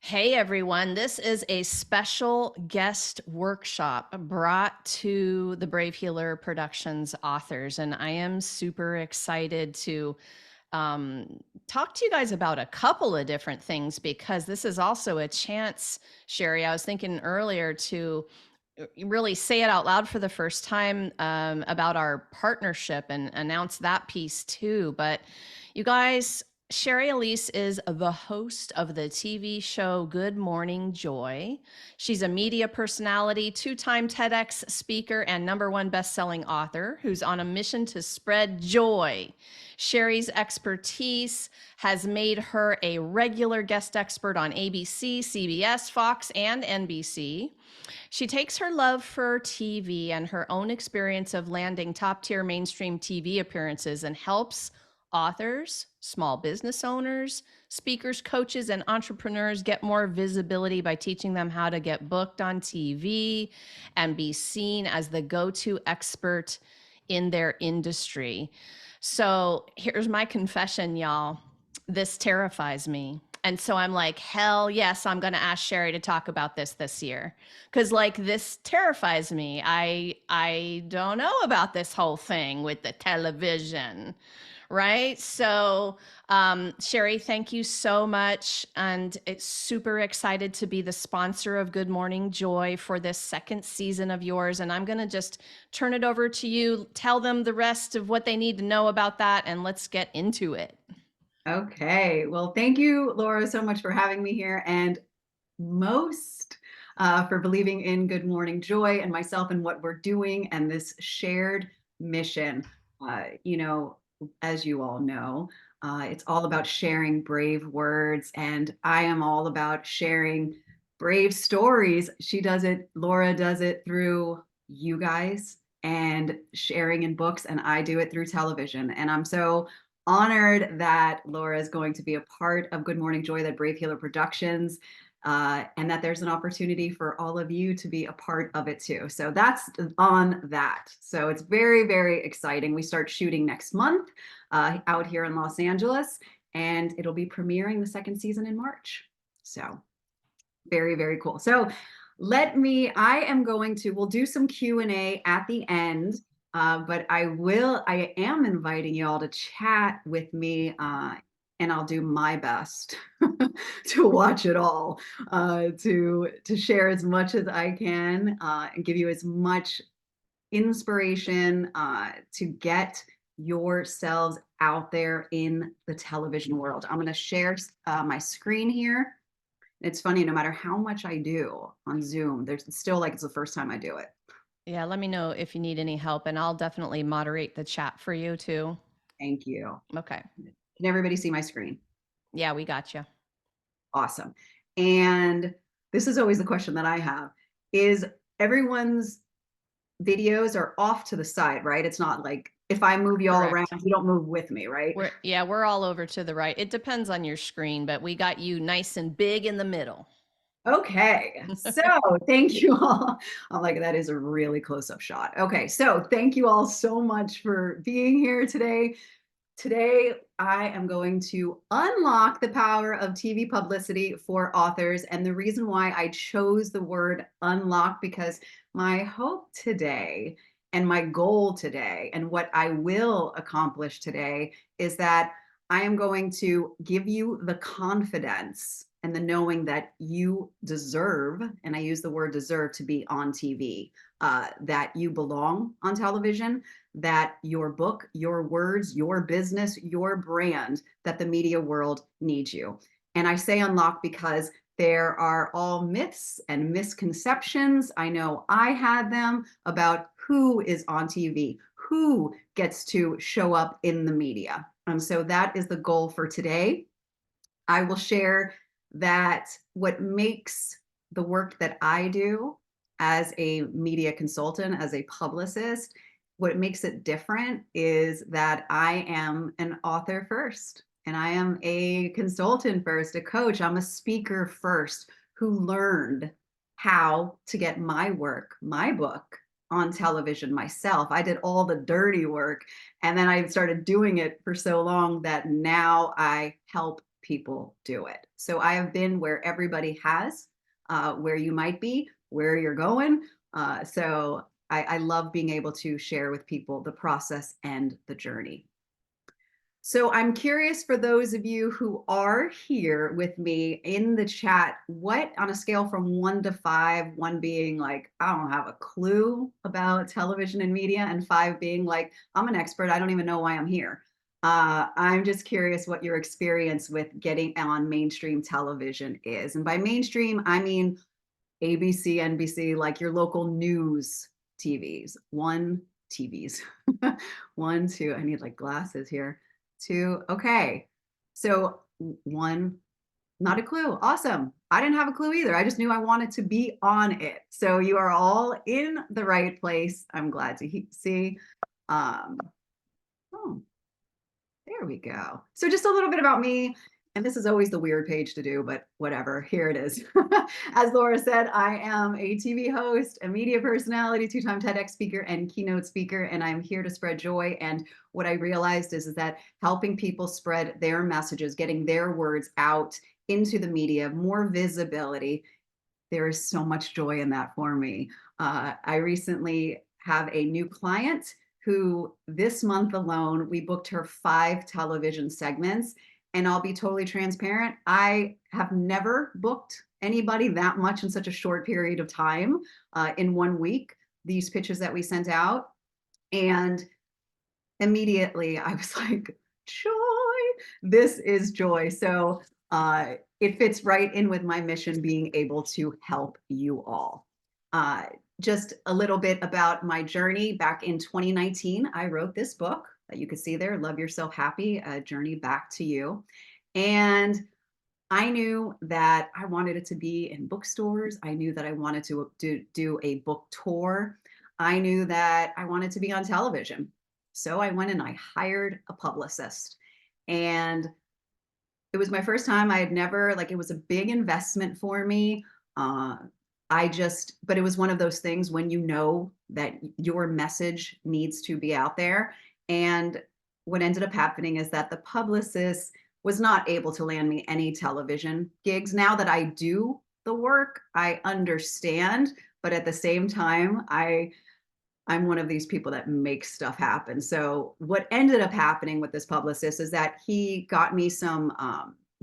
Hey everyone, this is a special guest workshop brought to the Brave Healer Productions authors, and I am super excited to talk to you guys about a couple of different things because this is also a chance, Shari. I was thinking earlier to really say it out loud for the first time about our partnership and announce that piece too. But you guys, Shari Alyse is the host of the TV show Good Morning Joy. She's a media personality, two-time TEDx speaker, and #1 best-selling author who's on a mission to spread joy. Shari's expertise has made her a regular guest expert on ABC, CBS, Fox, and NBC. She takes her love for TV and her own experience of landing top tier mainstream TV appearances and helps authors, small business owners, speakers, coaches, and entrepreneurs get more visibility by teaching them how to get booked on TV and be seen as the go to expert in their industry. So here's my confession, y'all. This terrifies me. And so I'm like, hell yes, I'm going to ask Shari to talk about this year. Cause like this terrifies me. I don't know about this whole thing with the television. Right. So, Shari, thank you so much. And it's super excited to be the sponsor of Good Morning Joy for this second season of yours. And I'm going to just turn it over to you. Tell them the rest of what they need to know about that. And let's get into it. Okay. Well, thank you, Laura, so much for having me here and most for believing in Good Morning Joy and myself and what we're doing and this shared mission. Uh, you know, as you all know, it's all about sharing brave words, and I am all about sharing brave stories. She does it, Laura does it through you guys and sharing in books, and I do it through television. And I'm so honored that Laura is going to be a part of Good Morning Joy, that Brave Healer Productions, and that there's an opportunity for all of you to be a part of it too. So that's on that. So it's very, very exciting. We start shooting next month out here in Los Angeles, and it'll be premiering the second season in March. So very, very cool. So I am going to, we'll do some Q&A at the end. But I am inviting you all to chat with me, and I'll do my best to watch it all, to share as much as I can, and give you as much inspiration to get yourselves out there in the television world. I'm going to share my screen here. It's funny, no matter how much I do on Zoom, there's still like it's the first time I do it. Yeah, let me know if you need any help, and I'll definitely moderate the chat for you too. Thank you. Okay. Can everybody see my screen? Yeah, we got you. Awesome. And this is always the question that I have is everyone's videos are off to the side, right? It's not like if I move you all around, Correct. you don't move with me, right? We're all over to the right. It depends on your screen, but we got you nice and big in the middle. Okay, so thank you all. I'm like, that is a really close-up shot. Okay, so thank you all so much for being here today. Today, I am going to unlock the power of TV publicity for authors. And the reason why I chose the word unlock, because my hope today and my goal today and what I will accomplish today is that I am going to give you the confidence and the knowing that you deserve, and I use the word deserve, to be on TV, that you belong on television, that your book, your words, your business, your brand, that the media world needs you. And I say unlock because there are all myths and misconceptions. I know I had them about who is on TV, who gets to show up in the media. And so that is the goal for today. I will share that what makes the work that I do as a media consultant, as a publicist, what makes it different is that I am an author first, and I am a consultant first, a coach. I'm a speaker first who learned how to get my work, my book, on television myself. I did all the dirty work, and then I started doing it for so long that now I help people do it. So I have been where everybody has, where you might be, where you're going. So I love being able to share with people the process and the journey. So I'm curious, for those of you who are here with me in the chat, what, on a scale from 1 to 5, 1 being like, I don't have a clue about television and media, and 5 being like, I'm an expert, I don't even know why I'm here. I'm just curious what your experience with getting on mainstream television is. And by mainstream, I mean ABC, NBC, like your local news TVs. TVs. 1, 2, I need like glasses here. 2, okay. So 1, not a clue. Awesome. I didn't have a clue either. I just knew I wanted to be on it. So you are all in the right place. I'm glad to see. Oh, there we go. So just a little bit about me. And this is always the weird page to do, but whatever, here it is. As Laura said, I am a TV host, a media personality, 2-time TEDx speaker, and keynote speaker, and I'm here to spread joy. And what I realized is that helping people spread their messages, getting their words out into the media, more visibility, there is so much joy in that for me. I recently have a new client who, this month alone, we booked her 5 television segments. And I'll be totally transparent, I have never booked anybody that much in such a short period of time, in 1 week, these pitches that we sent out. And immediately I was like, joy, this is joy. So it fits right in with my mission, being able to help you all. Just a little bit about my journey. Back in 2019, I wrote this book that you can see there, Love Yourself Happy, A Journey Back to You. And I knew that I wanted it to be in bookstores. I knew that I wanted to do a book tour. I knew that I wanted to be on television. So I went and I hired a publicist. And it was my first time. I had never, like, it was a big investment for me. But it was one of those things when you know that your message needs to be out there. And what ended up happening is that the publicist was not able to land me any television gigs. Now that I do the work, I understand, but at the same time, I'm one of these people that makes stuff happen. So what ended up happening with this publicist is that he got me some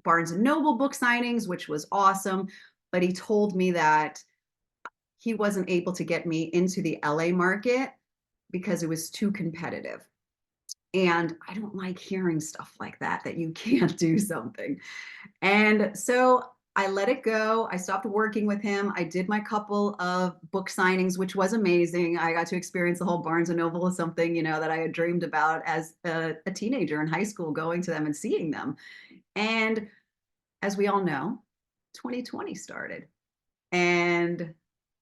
Barnes and Noble book signings, which was awesome. But he told me that he wasn't able to get me into the LA market because it was too competitive. And I don't like hearing stuff like that you can't do something. And so I let it go. I stopped working with him. I did my couple of book signings, which was amazing. I got to experience the whole Barnes and Noble as something, that I had dreamed about as a teenager in high school, going to them and seeing them. And as we all know, 2020 started and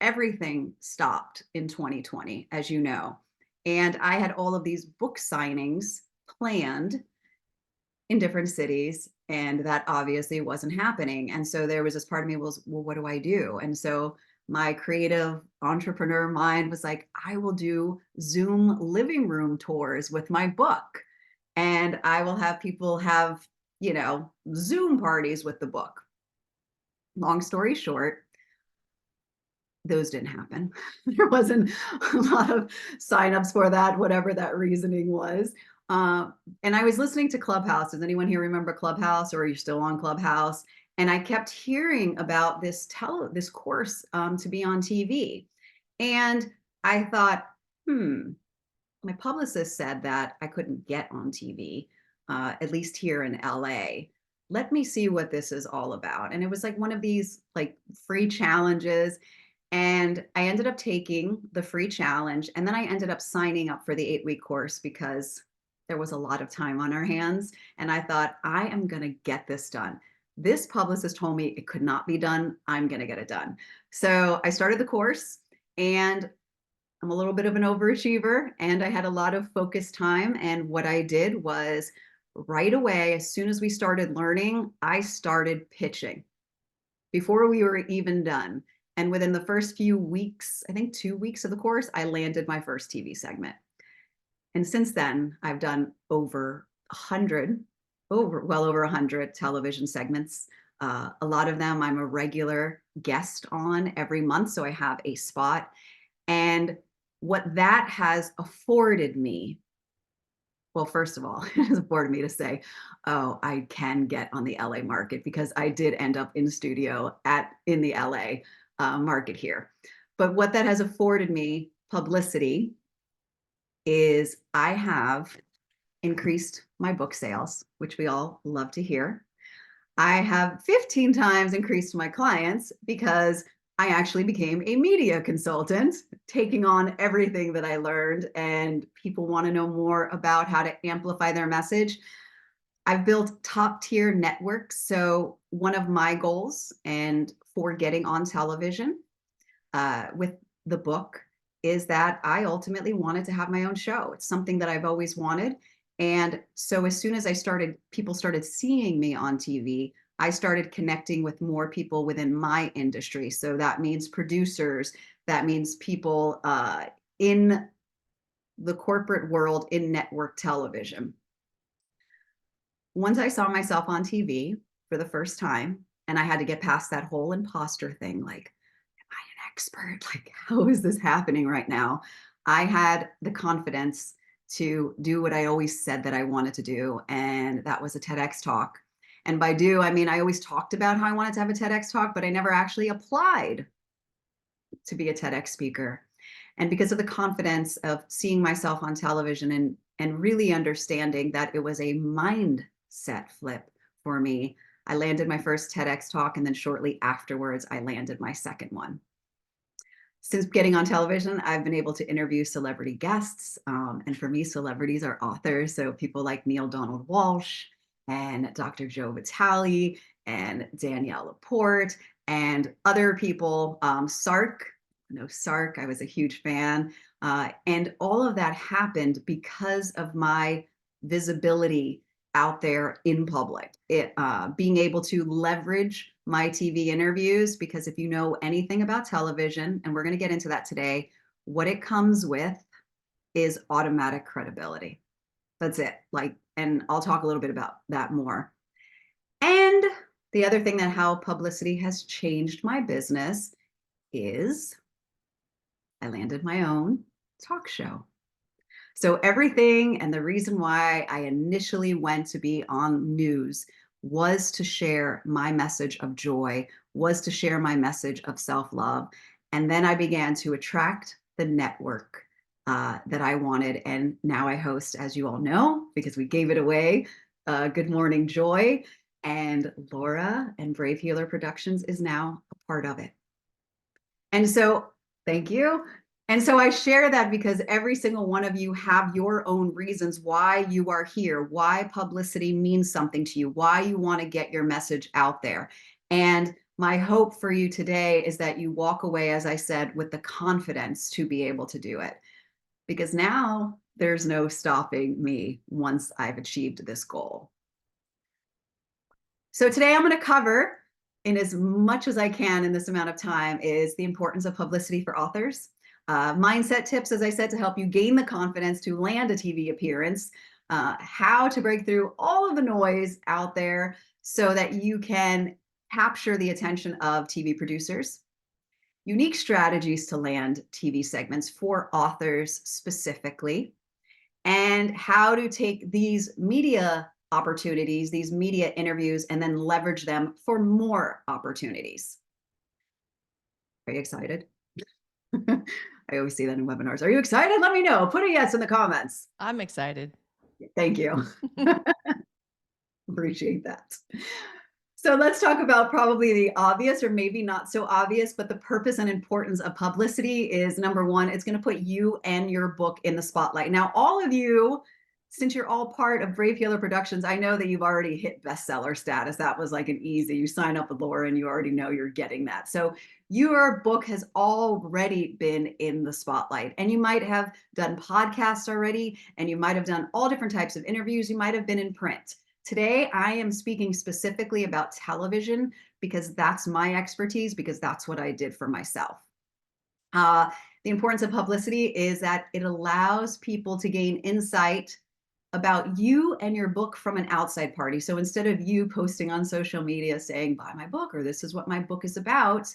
everything stopped in 2020, as you know. And I had all of these book signings planned in different cities, and that obviously wasn't happening. And so there was this part of me was, well, what do I do? And so my creative entrepreneur mind was like, I will do Zoom living room tours with my book. And I will have people have, Zoom parties with the book. Long story short, those didn't happen. There wasn't a lot of signups for that, whatever that reasoning was. And I was listening to Clubhouse. Does anyone here remember Clubhouse, or are you still on Clubhouse? And I kept hearing about this course to be on TV. And I thought, my publicist said that I couldn't get on TV, at least here in LA. Let me see what this is all about. And it was like one of these like free challenges. And I ended up taking the free challenge, and then I ended up signing up for the 8-week course because there was a lot of time on our hands. And I thought, I am going to get this done. This publicist told me it could not be done. I'm going to get it done. So I started the course, and I'm a little bit of an overachiever, and I had a lot of focused time. And what I did was right away, as soon as we started learning, I started pitching before we were even done. And within the first few weeks, I think 2 weeks of the course, I landed my first TV segment. And since then, I've done over 100 well over 100 television segments. A lot of them I'm a regular guest on every month, so I have a spot. And what that has afforded me, well, first of all, it has afforded me to say, oh, I can get on the LA market, because I did end up in studio in the LA market here. But what that has afforded me, Publicity, is I have increased my book sales, which we all love to hear. I have 15 times increased my clients, because I actually became a media consultant, taking on everything that I learned, and people want to know more about how to amplify their message. I've built top tier networks. So one of my goals, and for getting on television with the book, is that I ultimately wanted to have my own show. It's something that I've always wanted. And so as soon as people started seeing me on TV, I started connecting with more people within my industry. So that means producers, that means people in the corporate world in network television. Once I saw myself on TV for the first time, and I had to get past that whole imposter thing, like, I an expert? Like, how is this happening right now? I had the confidence to do what I always said that I wanted to do, and that was a TEDx talk. And by do, I mean I always talked about how I wanted to have a TEDx talk, but I never actually applied to be a TEDx speaker. And because of the confidence of seeing myself on television, and really understanding that it was a mindset flip for me, I landed my first TEDx talk, and then shortly afterwards, I landed my second one. Since getting on television, I've been able to interview celebrity guests. And for me, celebrities are authors. So people like Neil Donald Walsh and Dr. Joe Vitale and Danielle Laporte and other people. Sark, Sark, I was a huge fan. And all of that happened because of my visibility out there in public. Being able to leverage my TV interviews, because if you know anything about television, and we're going to get into that today, what it comes with is automatic credibility. That's it. And I'll talk a little bit about that more. And the other thing that how Publicity has changed my business is I landed my own talk show. So everything, and the reason why I initially went to be on news, was to share my message of joy, was to share my message of self-love. And then I began to attract the network that I wanted. And now I host, as you all know, because we gave it away, Good Morning Joy. And Laura and Brave Healer Productions is now a part of it. And so, thank you. And so I share that because every single one of you have your own reasons why you are here, why Publicity means something to you, why you want to get your message out there. And my hope for you today is that you walk away, as I said, with the confidence to be able to do it. Because now there's no stopping me once I've achieved this goal. So today I'm going to cover, in as much as I can in this amount of time, is the importance of publicity for authors. Mindset tips, as I said, to help you gain the confidence to land a TV appearance, how to break through all of the noise out there so that you can capture the attention of TV producers, unique strategies to land TV segments for authors specifically, and how to take these media opportunities, these media interviews, and then leverage them for more opportunities. Are you excited? I always see that in webinars. Are you excited? Let me know. Put a yes in the comments. I'm excited. Thank you. Appreciate that. So let's talk about probably the obvious, or maybe not so obvious, but the purpose and importance of publicity is, number one, it's going to put you and your book in the spotlight. Now, all of you, since you're all part of Brave Healer Productions, I know that you've already hit bestseller status. That was like an easy, you sign up with Laura and you already know you're getting that. So your book has already been in the spotlight, and you might have done podcasts already, and you might have done all different types of interviews. You might have been in print. Today, I am speaking specifically about television because that's my expertise, because that's what I did for myself. The importance of publicity is that it allows people to gain insight about you and your book from an outside party. So instead of you posting on social media saying, buy my book, or this is what my book is about,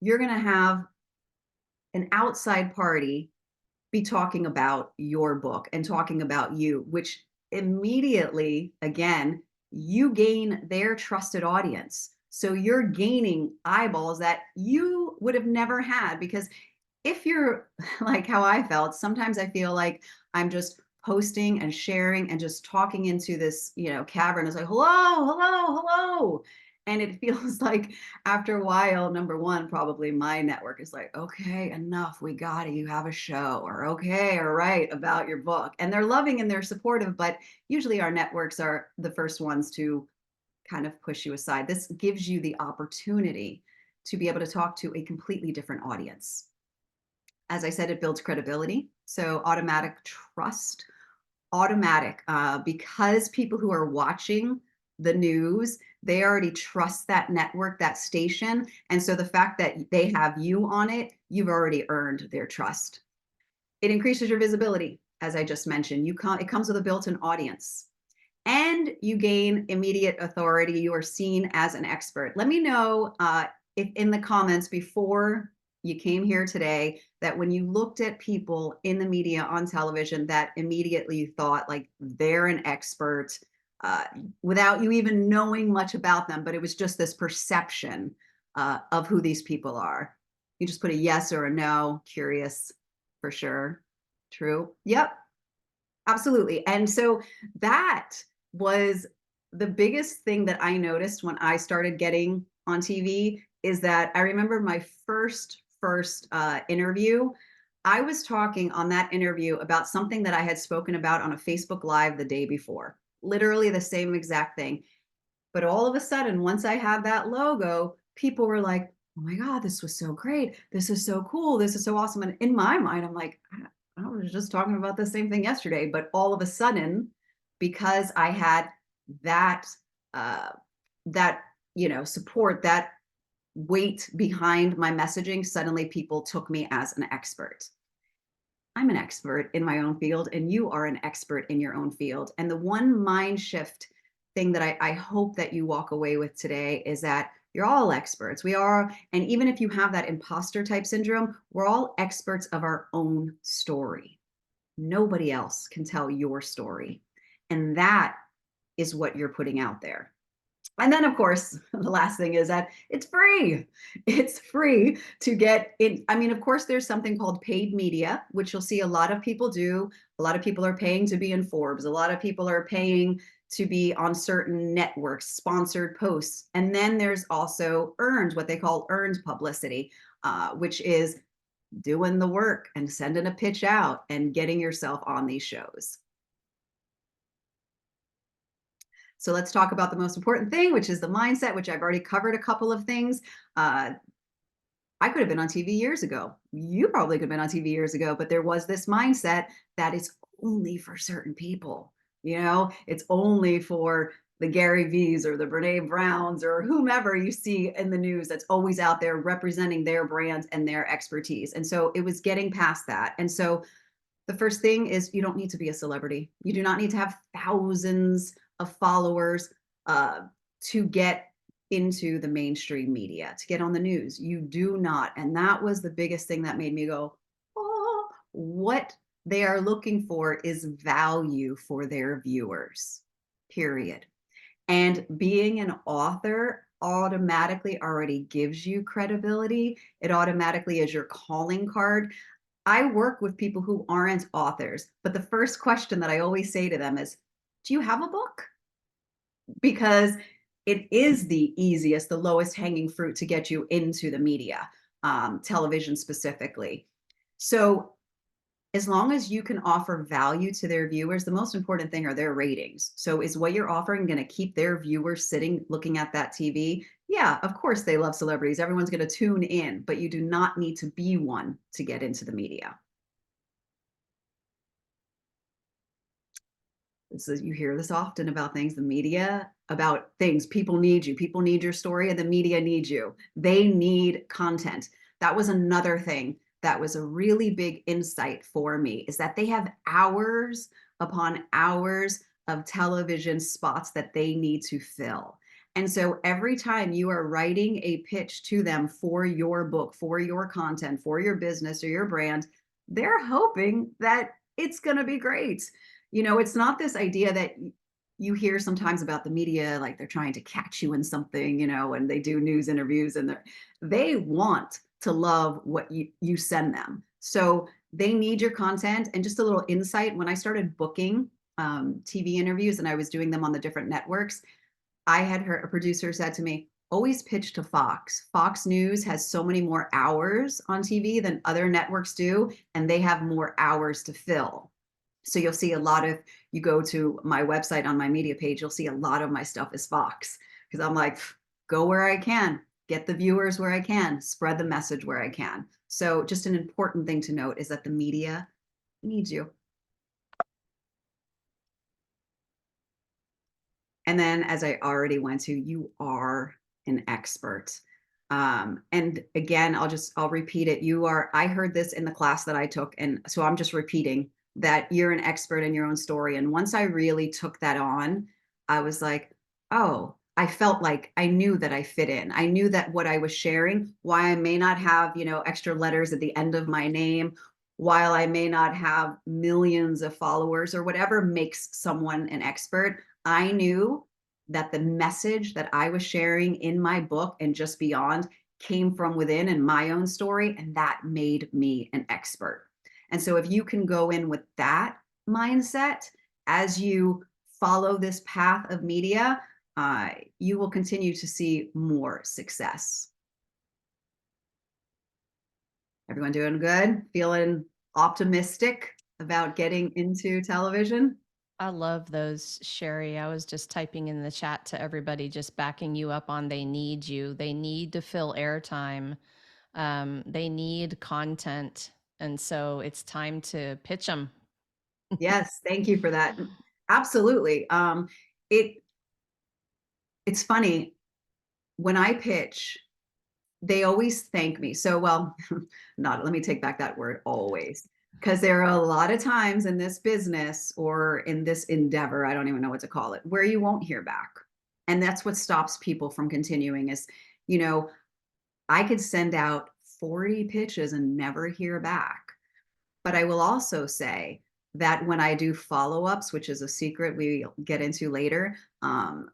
you're going to have an outside party be talking about your book and talking about you, which immediately, again, you gain their trusted audience. So you're gaining eyeballs that you would have never had, because if you're like how I felt, sometimes I feel like I'm just posting and sharing and just talking into this, cavern. It's like, hello, hello, hello. And it feels like after a while, number one, probably my network is like, okay, enough. We got it. You have a show, or okay, all right, about your book. And they're loving and they're supportive, but usually our networks are the first ones to kind of push you aside. This gives you the opportunity to be able to talk to a completely different audience. As I said, it builds credibility. So automatic trust, because people who are watching the news, they already trust that network, that station. And so the fact that they have you on it, you've already earned their trust. It increases your visibility, as I just mentioned. It comes with a built-in audience. And you gain immediate authority. You are seen as an expert. Let me know if in the comments before you came here today that when you looked at people in the media on television, that immediately you thought like they're an expert without you even knowing much about them, but it was just this perception of who these people are. You just put a yes or a no, curious for sure. True. Yep. Absolutely. And so that was the biggest thing that I noticed when I started getting on TV, is that I remember my first interview. I was talking on that interview about something that I had spoken about on a Facebook Live the day before, literally the same exact thing. But all of a sudden, once I had that logo, people were like, oh my God, this was so great. This is so cool. This is so awesome. And in my mind, I'm like, I was just talking about the same thing yesterday. But all of a sudden, because I had that, uh, support, that weight behind my messaging, suddenly people took me as an expert. I'm an expert in my own field, and you are an expert in your own field. And the one mind shift thing that I hope that you walk away with today is that you're all experts. We are. And even if you have that imposter type syndrome, we're all experts of our own story. Nobody else can tell your story. And that is what you're putting out there. And then, of course, the last thing is that it's free. It's free to get in. I mean, of course, there's something called paid media, which you'll see a lot of people do. A lot of people are paying to be in Forbes. A lot of people are paying to be on certain networks, sponsored posts. And then there's also earned, what they call earned publicity, which is doing the work and sending a pitch out and getting yourself on these shows. So let's talk about the most important thing, which is the mindset, which I've already covered a couple of things. I could have been on TV years ago. You probably could have been on TV years ago, but there was this mindset that it's only for certain people. It's only for the Gary V's or the Brene Browns or whomever you see in the news that's always out there representing their brand and their expertise. And so it was getting past that. And so the first thing is, you don't need to be a celebrity. You do not need to have thousands of followers to get into the mainstream media, to get on the news. You do not. And that was the biggest thing that made me go, oh, what they are looking for is value for their viewers, period. And being an author automatically already gives you credibility. It automatically is your calling card. I work with people who aren't authors, but the first question that I always say to them is, do you have a book? Because it is the easiest, the lowest hanging fruit to get you into the media, television specifically. So as long as you can offer value to their viewers, the most important thing are their ratings. So is what you're offering going to keep their viewers sitting looking at that TV? Yeah, of course they love celebrities. Everyone's going to tune in, but you do not need to be one to get into the media. You hear this often about things, the media, about things. People need you. People need your story, and the media needs you. They need content. That was another thing that was a really big insight for me, is that they have hours upon hours of television spots that they need to fill. And so every time you are writing a pitch to them for your book, for your content, for your business or your brand, they're hoping that it's going to be great. It's not this idea that you hear sometimes about the media, like they're trying to catch you in something, and they do news interviews and they want to love what you send them. So they need your content. And just a little insight, when I started booking TV interviews and I was doing them on the different networks, I had heard a producer said to me, always pitch to Fox. Fox News has so many more hours on TV than other networks do, and they have more hours to fill. So you'll see a lot of, you go to my website on my media page, you'll see a lot of my stuff is Fox, because I'm like, go where I can, get the viewers where I can, spread the message where I can. So just an important thing to note is that the media needs you. And then, as I already went to, you are an expert. And again, I'll repeat it. I heard this in the class that I took. And so I'm just repeating that you're an expert in your own story. And once I really took that on, I was like, oh, I felt like I knew that I fit in. I knew that what I was sharing, why I may not have, extra letters at the end of my name, while I may not have millions of followers or whatever makes someone an expert, I knew that the message that I was sharing in my book and just beyond came from within and my own story, and that made me an expert. And so if you can go in with that mindset as you follow this path of media, you will continue to see more success. Everyone doing good? Feeling optimistic about getting into television? I love those, Sherry. I was just typing in the chat to everybody, just backing you up on they need you. They need to fill airtime. They need content. And so it's time to pitch them. Yes, thank you for that. Absolutely. It it's funny when I pitch, they always thank me. So, well, not let me take back that word always, because there are a lot of times in this business or in this endeavor, I don't even know what to call it, where you won't hear back. And that's what stops people from continuing is, you know, I could send out 40 pitches and never hear back. But I will also say that when I do follow-ups, which is a secret we get into later,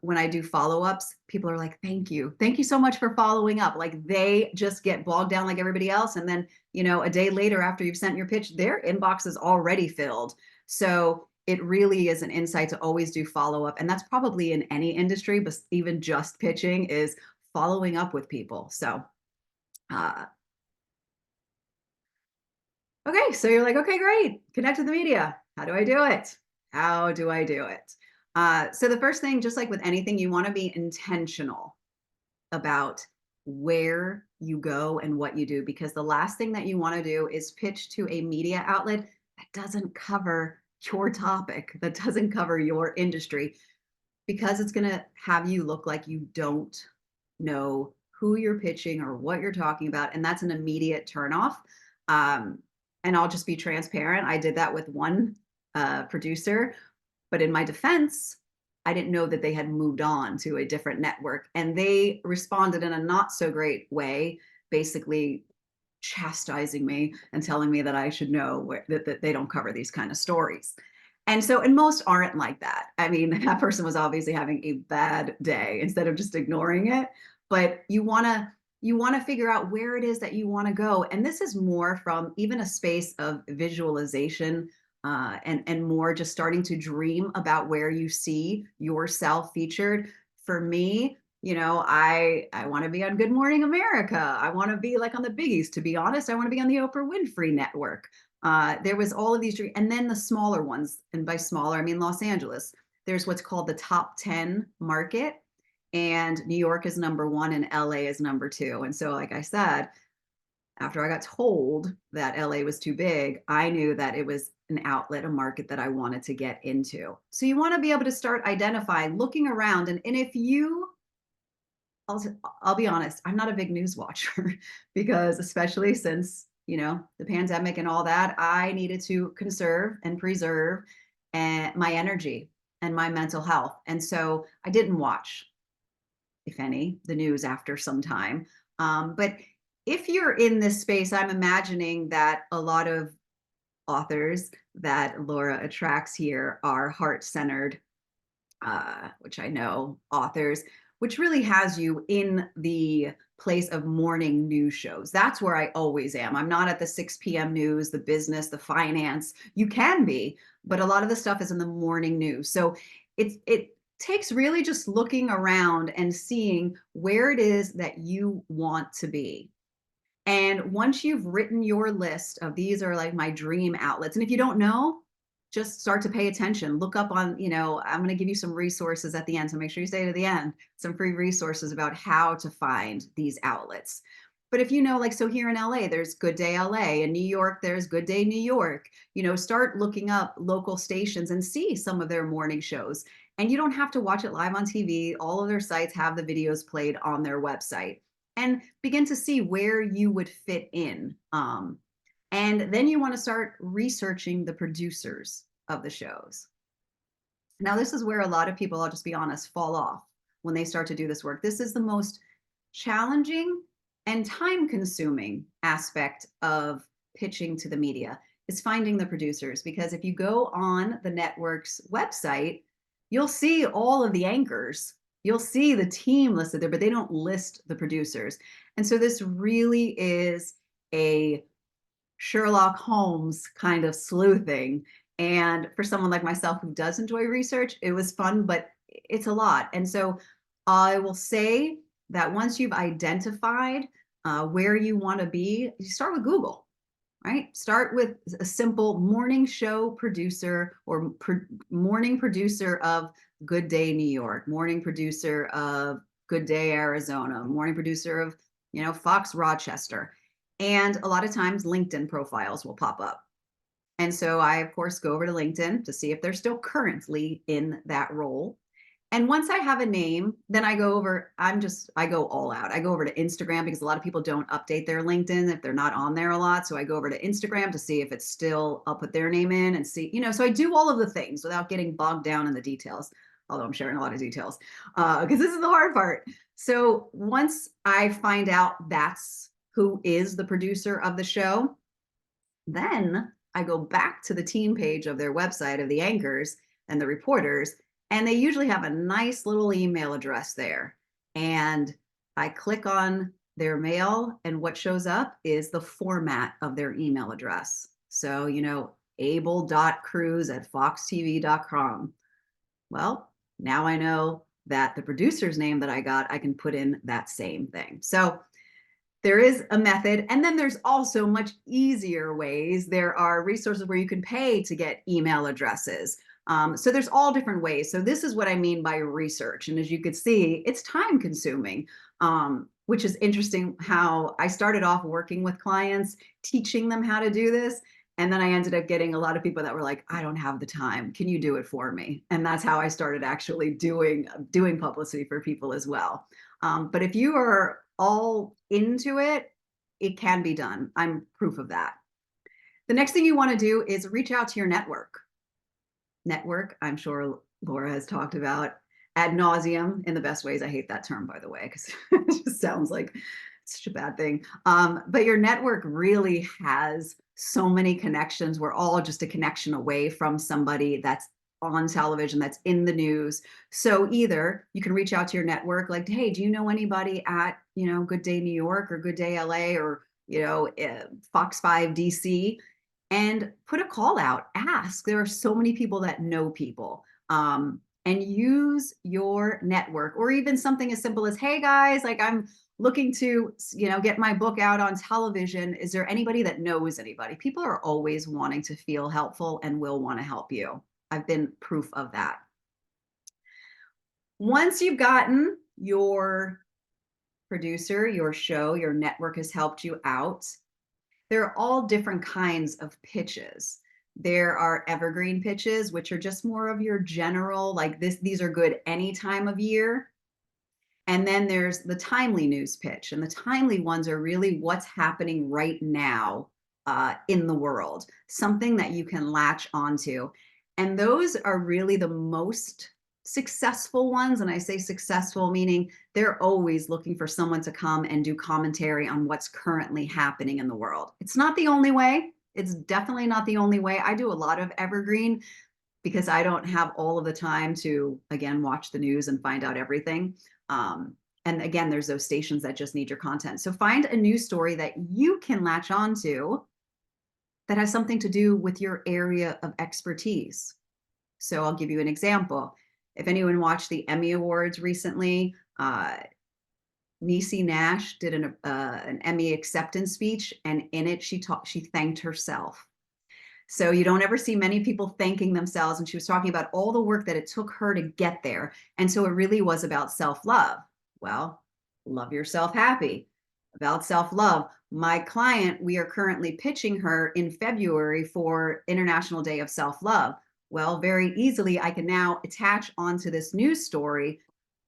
when I do follow-ups, people are like, thank you. Thank you so much for following up. Like they just get bogged down like everybody else. And then, a day later after you've sent your pitch, their inbox is already filled. So it really is an insight to always do follow-up. And that's probably in any industry, but even just pitching is following up with people. So uh, okay, so you're like, okay, great. Connect to the media. How do I do it? How do I do it? So the first thing, just like with anything, you want to be intentional about where you go and what you do, because the last thing that you want to do is pitch to a media outlet that doesn't cover your topic, that doesn't cover your industry, because it's going to have you look like you don't know who you're pitching or what you're talking about. And that's an immediate turnoff. Um, and I'll just be transparent. I did that with one producer, but in my defense, I didn't know that they had moved on to a different network, and they responded in a not so great way, basically chastising me and telling me that I should know that they don't cover these kind of stories. And so, and most aren't like that. I mean, that person was obviously having a bad day instead of just ignoring it. But you want to figure out where it is that you want to go. And this is more from even a space of visualization, and more just starting to dream about where you see yourself featured. For me, I want to be on Good Morning America. I want to be like on the biggies. To be honest, I want to be on the Oprah Winfrey Network. There was all of these, and then the smaller ones, and by smaller I mean Los Angeles. There's what's called the top 10 market, and New York is number one, and LA is number two. And so, like I said, after I got told that LA was too big, I knew that it was an outlet, a market that I wanted to get into. So you want to be able to start identifying, looking around, and if you I'll be honest, I'm not a big news watcher because especially since, the pandemic and all that, I needed to conserve and preserve. and my energy and my mental health. And so I didn't watch, if any, the news after some time. But if you're in this space, I'm imagining that a lot of authors that Laura attracts here are heart centered, which I know authors, which really has you in the place of morning news shows. That's where I always am. I'm not at the 6 p.m. news, the business, the finance. You can be, but a lot of the stuff is in the morning news. So it takes really just looking around and seeing where it is that you want to be. And once you've written your list of these are like my dream outlets, and if you don't know, just start to pay attention. Look up on, I'm going to give you some resources at the end. So make sure you stay to the end, some free resources about how to find these outlets. But if you know, like, so here in LA, there's Good Day LA. In New York, there's Good Day New York. Start looking up local stations and see some of their morning shows. And you don't have to watch it live on TV. All of their sites have the videos played on their website, and begin to see where you would fit in. And then you want to start researching the producers of the shows. Now, this is where a lot of people, I'll just be honest, fall off when they start to do this work. This is the most challenging and time consuming aspect of pitching to the media, is finding the producers. Because if you go on the network's website, you'll see all of the anchors. You'll see the team listed there, but they don't list the producers. And so this really is a Sherlock Holmes kind of sleuthing. And for someone like myself who does enjoy research, it was fun, but it's a lot. And so I will say that once you've identified where you want to be, you start with Google, right? Start with a simple morning show producer, or morning producer of Good Day New York, morning producer of Good Day Arizona, morning producer of, Fox Rochester. And a lot of times LinkedIn profiles will pop up. And so I, of course, go over to LinkedIn to see if they're still currently in that role. And once I have a name, then I go over, I go all out. I go over to Instagram, because a lot of people don't update their LinkedIn if they're not on there a lot. So I go over to Instagram to see if it's still, I'll put their name in and see, so I do all of the things without getting bogged down in the details, although I'm sharing a lot of details, because this is the hard part. So once I find out that's who is the producer of the show, then I go back to the team page of their website of the anchors and the reporters, and they usually have a nice little email address there. And I click on their mail, and what shows up is the format of their email address. So, able.cruz@foxtv.com. Well, now I know that the producer's name that I got, I can put in that same thing. So there is a method. And then there's also much easier ways. There are resources where you can pay to get email addresses. So there's all different ways. So this is what I mean by research. And as you could see, it's time consuming, which is interesting how I started off working with clients, teaching them how to do this. And then I ended up getting a lot of people that were like, I don't have the time. Can you do it for me? And that's how I started actually doing publicity for people as well. But if you are all into it, it can be done. I'm proof of that. The next thing you want to do is reach out to your network. Network, I'm sure Laura has talked about ad nauseum in the best ways. I hate that term, by the way, because it just sounds like such a bad thing. But your network really has so many connections. We're all just a connection away from somebody that's on television, that's in the news. So either you can reach out to your network, like, hey, do you know anybody at, Good Day New York or Good Day LA or, Fox 5 DC, and put a call out. Ask. There are so many people that know people. And use your network, or even something as simple as, hey guys, like, I'm looking to, get my book out on television. Is there anybody that knows anybody? People are always wanting to feel helpful and will want to help you. I've been proof of that. Once you've gotten your producer, your show, your network has helped you out, there are all different kinds of pitches. There are evergreen pitches, which are just more of your general, like these are good any time of year. And then there's the timely news pitch. And the timely ones are really what's happening right now in the world, something that you can latch onto. And those are really the most successful ones. And I say successful, meaning they're always looking for someone to come and do commentary on what's currently happening in the world. It's not the only way. It's definitely not the only way. I do a lot of evergreen because I don't have all of the time to, again, watch the news and find out everything. And again, there's those stations that just need your content. So find a news story that you can latch onto that has something to do with your area of expertise. So I'll give you an example. If anyone watched the Emmy Awards recently, Niecy Nash did an Emmy acceptance speech, and in it she thanked herself. So you don't ever see many people thanking themselves, and she was talking about all the work that it took her to get there. And so it really was about self-love. Well, love yourself happy. About self-love, my client, we are currently pitching her in February for International Day of Self-Love. Well, very easily, I can now attach onto this news story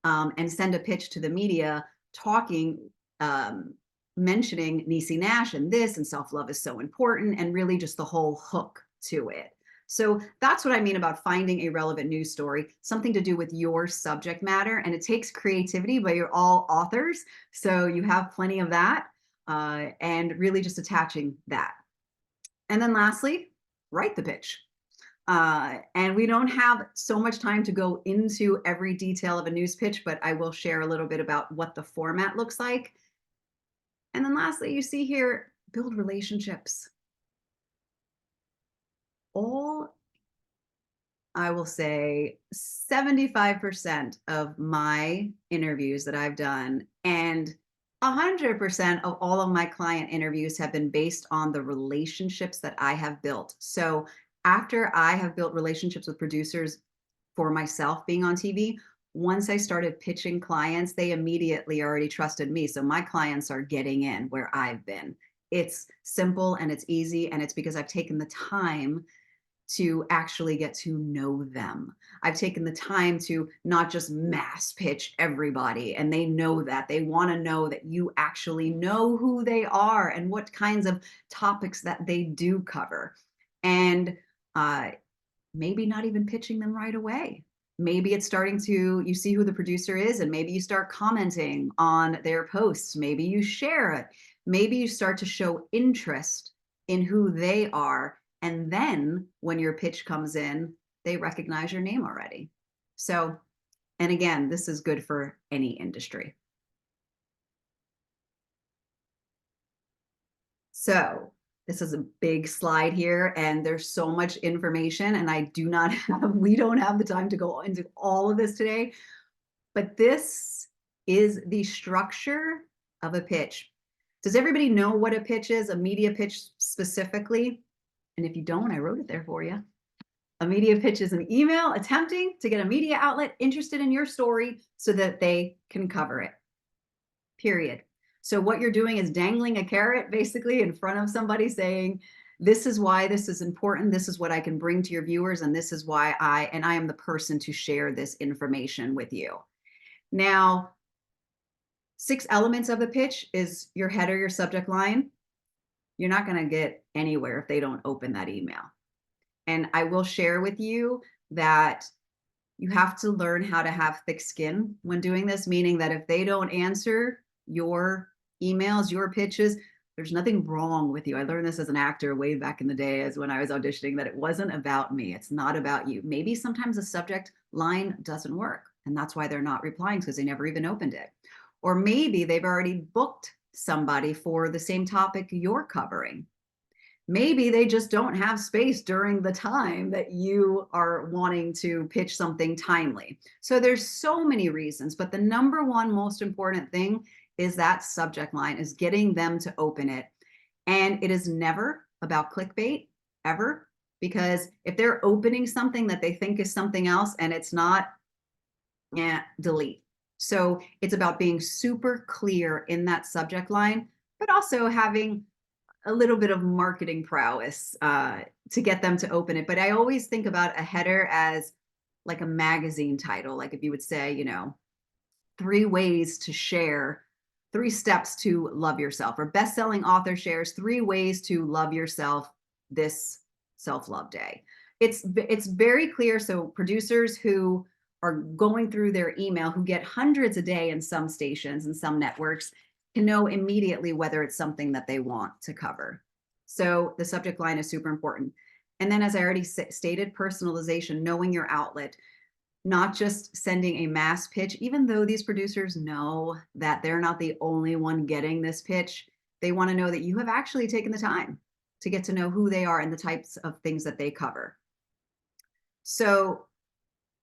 and send a pitch to the media talking, mentioning Niecy Nash and this, and self-love is so important, and really just the whole hook to it. So that's what I mean about finding a relevant news story, something to do with your subject matter. And it takes creativity, but you're all authors, so you have plenty of that, and really just attaching that. And then lastly, write the pitch. And we don't have so much time to go into every detail of a news pitch, but I will share a little bit about what the format looks like. And then lastly, you see here, build relationships. All, I will say 75% of my interviews that I've done, and 100% of all of my client interviews have been based on the relationships that I have built. So after I have built relationships with producers for myself being on TV, once I started pitching clients, they immediately already trusted me. So my clients are getting in where I've been. It's simple and it's easy, and it's because I've taken the time to actually get to know them. I've taken the time to not just mass pitch everybody, and they know that. They want to know that you actually know who they are and what kinds of topics that they do cover. And maybe not even pitching them right away. Maybe it's starting to, you see who the producer is, and maybe you start commenting on their posts. Maybe you share it. Maybe you start to show interest in who they are. And then when your pitch comes in, they recognize your name already. So, and again, this is good for any industry. So this is a big slide here, and there's so much information, and we don't have the time to go into all of this today, but this is the structure of a pitch. Does everybody know what a pitch is, a media pitch specifically? And if you don't, I wrote it there for you. A media pitch is an email attempting to get a media outlet interested in your story so that they can cover it, period. So what you're doing is dangling a carrot basically in front of somebody, saying, this is why this is important. This is what I can bring to your viewers. And this is why I am the person to share this information with you. Now, 6 elements of the pitch is your header, your subject line. You're not going to get anywhere if they don't open that email. And I will share with you that you have to learn how to have thick skin when doing this, meaning that if they don't answer your emails, your pitches, there's nothing wrong with you. I learned this as an actor way back in the day, as when I was auditioning, that it wasn't about me. It's not about you. Maybe sometimes the subject line doesn't work, and that's why they're not replying, because they never even opened it. Or maybe they've already booked somebody for the same topic you're covering. Maybe they just don't have space during the time that you are wanting to pitch something timely. So there's so many reasons, but the number one most important thing is that subject line, is getting them to open it. And it is never about clickbait, ever, because if they're opening something that they think is something else and it's not, delete. So it's about being super clear in that subject line, but also having a little bit of marketing prowess to get them to open it. But I always think about a header as like a magazine title. Like if you would say, 3 ways to share, 3 steps to love yourself, or best-selling author shares 3 ways to love yourself this self-love day. it's very clear. So producers who are going through their email, who get hundreds a day in some stations and some networks, can know immediately whether it's something that they want to cover. So the subject line is super important. And then, as I already stated, personalization, knowing your outlet, not just sending a mass pitch, even though these producers know that they're not the only one getting this pitch. They want to know that you have actually taken the time to get to know who they are and the types of things that they cover. So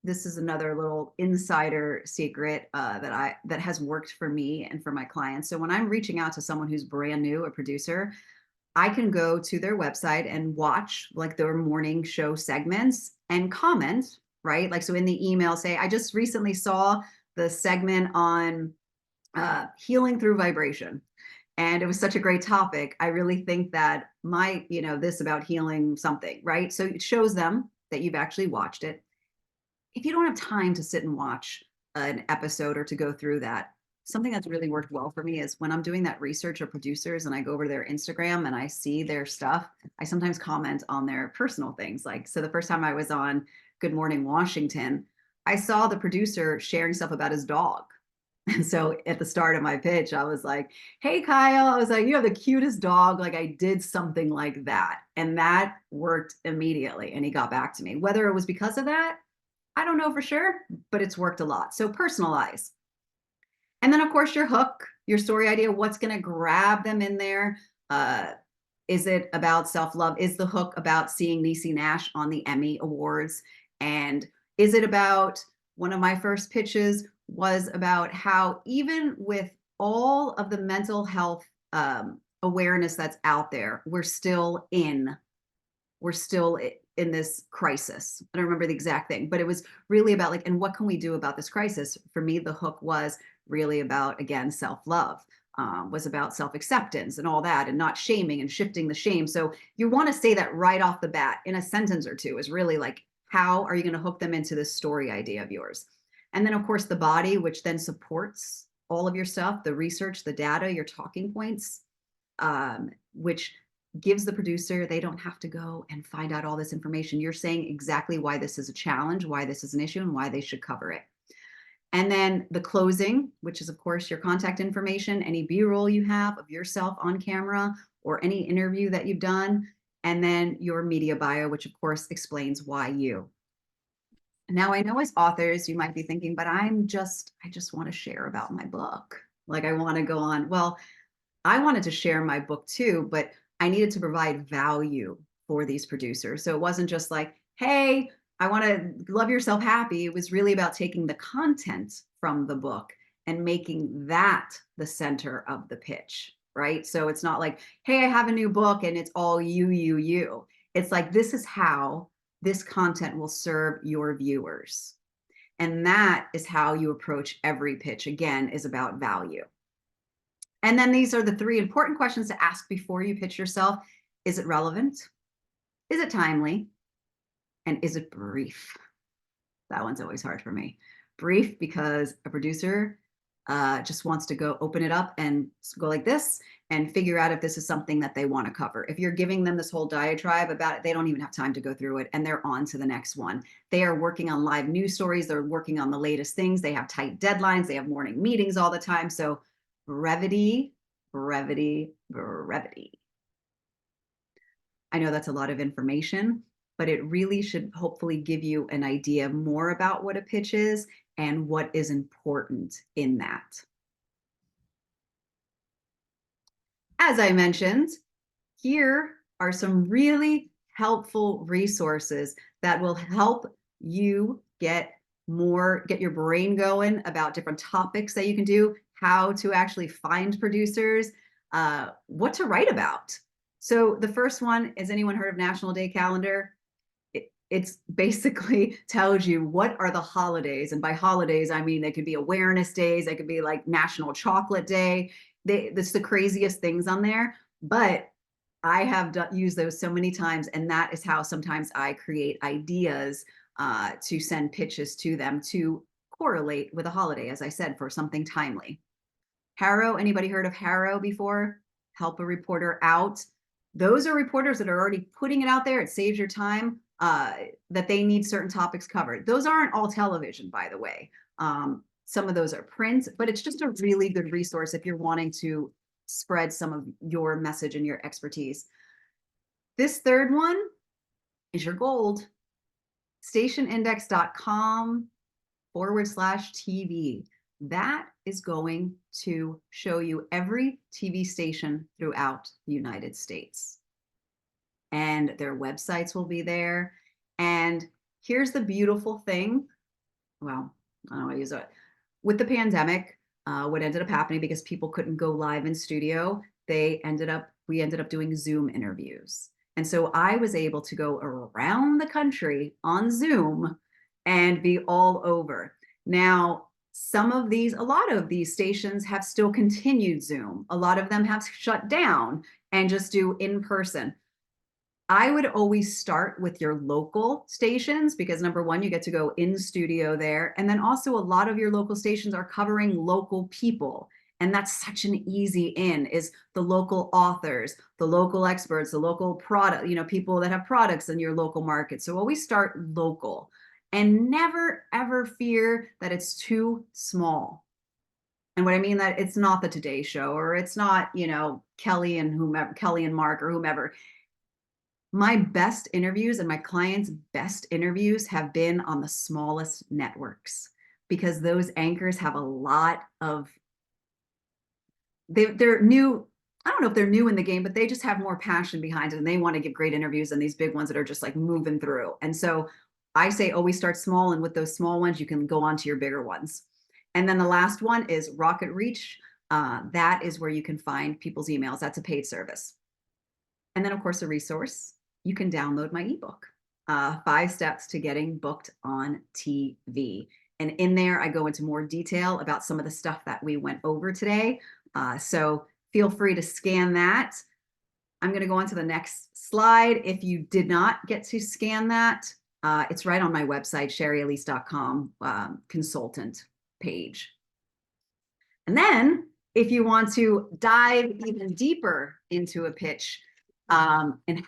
this is another little insider secret that has worked for me and for my clients. So when I'm reaching out to someone who's brand new, a producer, I can go to their website and watch like their morning show segments and comment, right? Like, so in the email, say, I just recently saw the segment on healing through vibration. And it was such a great topic. I really think that this about healing something, right? So it shows them that you've actually watched it. If you don't have time to sit and watch an episode or to go through that, something that's really worked well for me is when I'm doing that research of producers and I go over to their Instagram and I see their stuff, I sometimes comment on their personal things. Like, so the first time I was on Good Morning Washington, I saw the producer sharing stuff about his dog. And so at the start of my pitch, I was like, hey, Kyle, I was like, you have the cutest dog. Like, I did something like that. And that worked immediately. And he got back to me. Whether it was because of that, I don't know for sure, but it's worked a lot. So personalize. And then, of course, your hook, your story idea, what's going to grab them in there? Is it about self-love? Is the hook about seeing Niecy Nash on the Emmy Awards? And is it about, one of my first pitches was about how even with all of the mental health awareness that's out there, we're still in this crisis. I don't remember the exact thing, but it was really about like, and what can we do about this crisis? For me, the hook was really about, again, self-love, was about self-acceptance and all that, and not shaming and shifting the shame. So you want to say that right off the bat in a sentence or two, is really like, how are you going to hook them into this story idea of yours? And then, of course, the body, which then supports all of your stuff, the research, the data, your talking points, which gives the producer, they don't have to go and find out all this information. You're saying exactly why this is a challenge, why this is an issue, and why they should cover it. And then the closing, which is, of course, your contact information, any B-roll you have of yourself on camera, or any interview that you've done. And then your media bio, which, of course, explains why you. Now, I know as authors, you might be thinking, but I just want to share about my book. Like, I want to go on. Well, I wanted to share my book too, but I needed to provide value for these producers. So it wasn't just like, hey, I want to love yourself happy. It was really about taking the content from the book and making that the center of the pitch, right? So it's not like, hey, I have a new book and it's all you. It's like, this is how this content will serve your viewers. And that is how you approach every pitch. Again, is about value. And then these are the three important questions to ask before you pitch yourself. Is it relevant? Is it timely? And is it brief? That one's always hard for me. Brief, because a producer just wants to go open it up and go like this and figure out if this is something that they want to cover. If you're giving them this whole diatribe about it, they don't even have time to go through it, and they're on to the next one. They are working on live news stories. They're working on the latest things. They have tight deadlines. They have morning meetings all the time. So brevity, brevity, brevity. I know that's a lot of information, but it really should hopefully give you an idea more about what a pitch is and what is important in that. As I mentioned, here are some really helpful resources that will help you get your brain going about different topics that you can do, how to actually find producers, what to write about. So the first one, has anyone heard of National Day Calendar? It's basically tells you what are the holidays. And by holidays, I mean, they could be awareness days. They could be like National Chocolate Day. That's the craziest things on there. But I have used those so many times. And that is how sometimes I create ideas to send pitches to them to correlate with a holiday, as I said, for something timely. Harrow, anybody heard of Harrow before? Help a reporter out. Those are reporters that are already putting it out there. It saves your time. that they need certain topics covered. Those aren't all television, by the way. Some of those are print, but it's just a really good resource if you're wanting to spread some of your message and your expertise. This third one is your gold. stationindex.com/TV. That is going to show you every TV station throughout the United States. And their websites will be there. And here's the beautiful thing. Well, I don't want to use it. With the pandemic, what ended up happening, because people couldn't go live in studio, we ended up doing Zoom interviews. And so I was able to go around the country on Zoom and be all over. Now, a lot of these stations have still continued Zoom. A lot of them have shut down and just do in person. I would always start with your local stations because number one, you get to go in studio there. And then also a lot of your local stations are covering local people. And that's such an easy in, is the local authors, the local experts, the local product, people that have products in your local market. So always start local and never ever fear that it's too small. And what I mean that it's not the Today Show, or it's not, Kelly and Mark or whomever. My best interviews and my clients' best interviews have been on the smallest networks, because those anchors have a lot of, they're new. I don't know if they're new in the game, but they just have more passion behind it, and they want to give great interviews than these big ones that are just like moving through. And so I say always start small, and with those small ones, you can go on to your bigger ones. And then the last one is Rocket Reach. That is where you can find people's emails. That's a paid service. And then, of course, a resource. You can download my ebook, 5 Steps to Getting Booked on TV. And in there, I go into more detail about some of the stuff that we went over today. So feel free to scan that. I'm going to go on to the next slide. If you did not get to scan that, it's right on my website, ShariAlyse.com consultant page. And then if you want to dive even deeper into a pitch, and an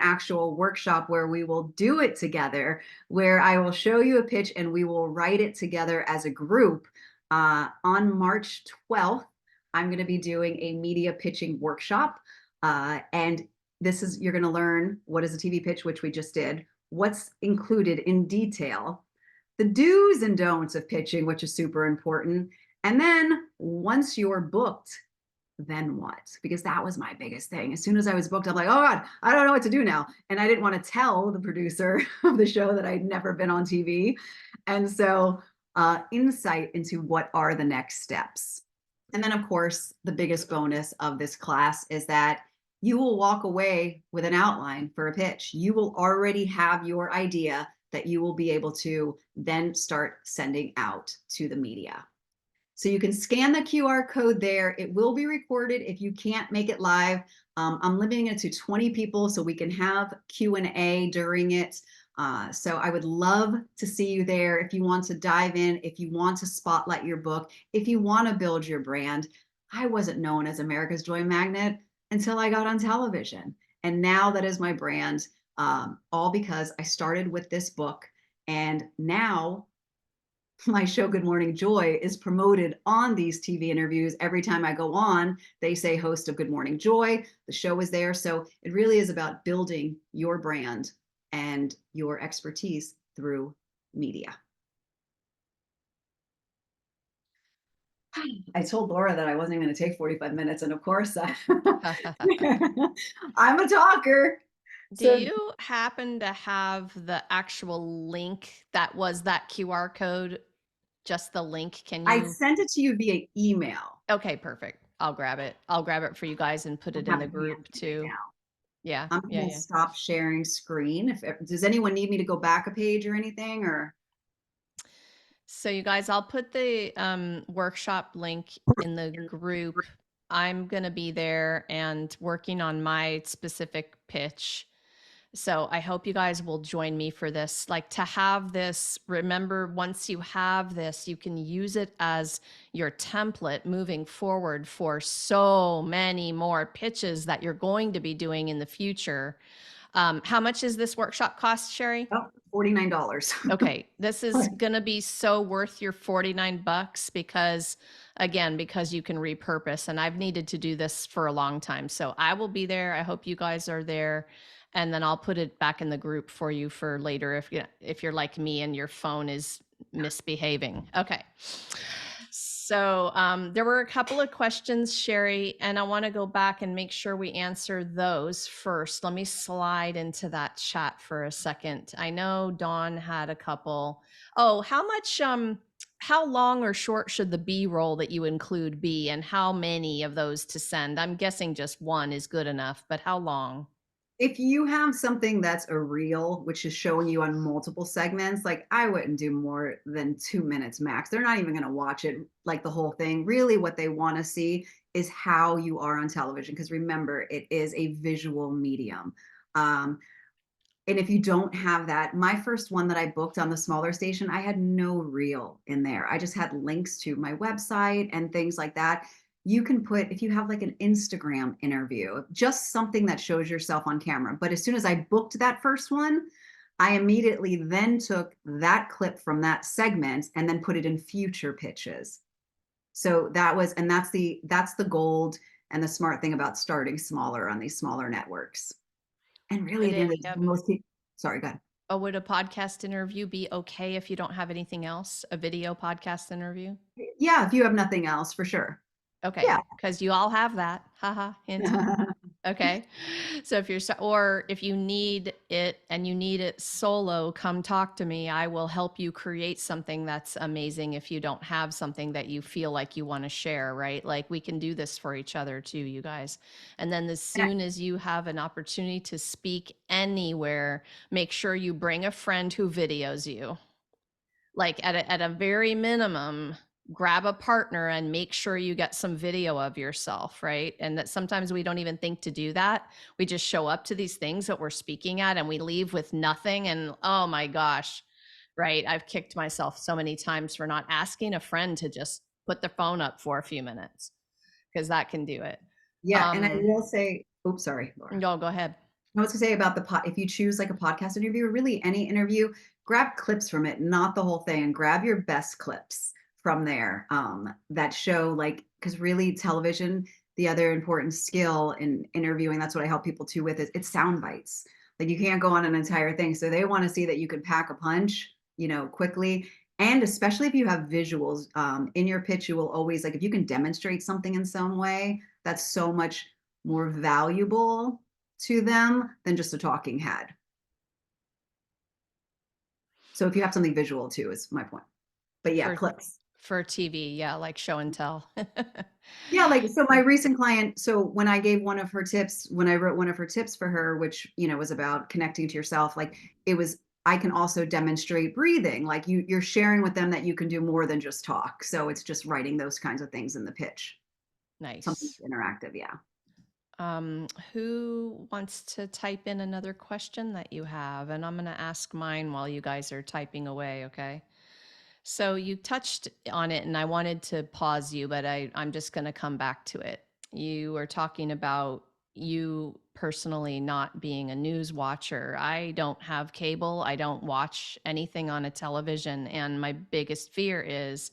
actual workshop where we will do it together, where I will show you a pitch and we will write it together as a group. On March 12th, I'm going to be doing a media pitching workshop. And you're going to learn what is a TV pitch, which we just did, what's included in detail, the do's and don'ts of pitching, which is super important. And then once you're booked, then what? Because that was my biggest thing. As soon as I was booked, I'm like, oh God, I don't know what to do now. And I didn't want to tell the producer of the show that I'd never been on TV. And so insight into what are the next steps. And then, of course, the biggest bonus of this class is that you will walk away with an outline for a pitch. You will already have your idea that you will be able to then start sending out to the media. So you can scan the QR code there. It will be recorded if you can't make it live. I'm limiting it to 20 people so we can have Q&A during it. So I would love to see you there if you want to dive in, if you want to spotlight your book, if you want to build your brand. I wasn't known as America's Joy Magnet until I got on television. And now that is my brand, all because I started with this book. And now my show, Good Morning Joy, is promoted on these TV interviews. Every time I go on, they say host of Good Morning Joy. The show is there. So it really is about building your brand and your expertise through media. I told Laura that I wasn't going to take 45 minutes. And of course, I'm a talker. Do you happen to have the actual link that was that QR code? Just the link? Can you? I sent it to you via email. Okay, perfect. I'll grab it. I'll grab it for you guys and put it in the group too. Yeah. I'm going to stop sharing screen. Does anyone need me to go back a page or anything, or? So you guys, I'll put the workshop link in the group. I'm going to be there and working on my specific pitch. So I hope you guys will join me for this. Like, to have this, remember, once you have this, you can use it as your template moving forward for so many more pitches that you're going to be doing in the future. How much is this workshop cost, Sherry? Oh, $49. Okay, this is gonna be so worth your 49 bucks because again, because you can repurpose, and I've needed to do this for a long time. So I will be there. I hope you guys are there. And then I'll put it back in the group for you for later if you're like me and your phone is misbehaving. Okay. So there were a couple of questions, Sherry, and I want to go back and make sure we answer those first. Let me slide into that chat for a second. I know Dawn had a couple. Oh, how long or short should the B-roll that you include be, and how many of those to send? I'm guessing just one is good enough, but how long? If you have something that's a reel, which is showing you on multiple segments, like I wouldn't do more than 2 minutes max. They're not even going to watch it like the whole thing. Really, what they want to see is how you are on television. Because remember, it is a visual medium. Um, and if you don't have that, my first one that I booked on the smaller station, I had no reel in there. I just had links to my website and things like that. You can put, if you have like an Instagram interview, just something that shows yourself on camera. But as soon as I booked that first one, I immediately then took that clip from that segment and then put it in future pitches. So that was, and that's the gold and the smart thing about starting smaller on these smaller networks. And really, Would at the end it of the day, most people, sorry, go ahead. would a podcast interview be okay if you don't have anything else? A video podcast interview? Yeah, if you have nothing else, for sure. Okay, Yeah. because you all have that. Haha, hint. Okay. So if or if you need it and you need it solo, come talk to me. I will help you create something that's amazing if you don't have something that you feel like you want to share, right? Like we can do this for each other too, you guys. And then as soon as you have an opportunity to speak anywhere, make sure you bring a friend who videos you. Like at a very minimum, grab a partner and make sure you get some video of yourself, right? And that sometimes we don't even think to do that. We just show up to these things that we're speaking at and we leave with nothing. And oh my gosh, right? I've kicked myself so many times for not asking a friend to just put the phone up for a few minutes because that can do it. Yeah, and I will say, oops, sorry, Laura. No, go ahead. I was gonna say about the if you choose like a podcast interview or really any interview, grab clips from it, not the whole thing, and grab your best clips from there that show like, because really television, the other important skill in interviewing, that's what I help people too with, is it's sound bites. Like you can't go on an entire thing. So they want to see that you can pack a punch, quickly. And especially if you have visuals in your pitch, you will always like if you can demonstrate something in some way, that's so much more valuable to them than just a talking head. So if you have something visual too, is my point. But yeah, For clips. for TV, yeah, like show and tell. Yeah, like so my recent client, so when I gave one of her tips, when I wrote one of her tips for her, which was about connecting to yourself, like it was I can also demonstrate breathing. Like you're sharing with them that you can do more than just talk. So it's just writing those kinds of things in the pitch. Something Nice. interactive, yeah. Who wants to type in another question that you have? And I'm going to ask mine while you guys are typing away, okay? So you touched on it, and I wanted to pause you, but I'm just going to come back to it. You were talking about you personally not being a news watcher. I don't have cable. I don't watch anything on a television. And my biggest fear is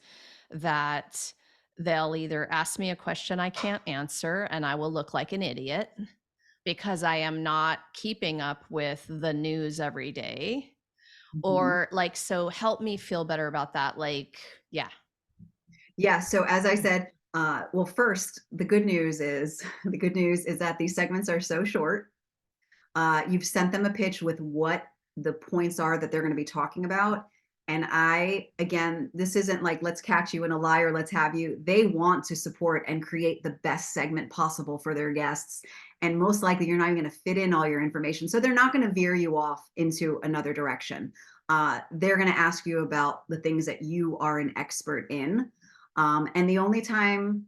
that they'll either ask me a question I can't answer and I will look like an idiot because I am not keeping up with the news every day. Mhm. Or like, so help me feel better about that. Like, yeah, Yeah. So as I said, well, first, the good news is the good news is that these segments are so short. You've sent them a pitch with what the points are that they're going to be talking about. And again, this isn't like, let's catch you in a lie or let's have you. They want to support and create the best segment possible for their guests. And most likely, you're not even going to fit in all your information. So they're not going to veer you off into another direction. They're going to ask you about the things that you are an expert in. And the only time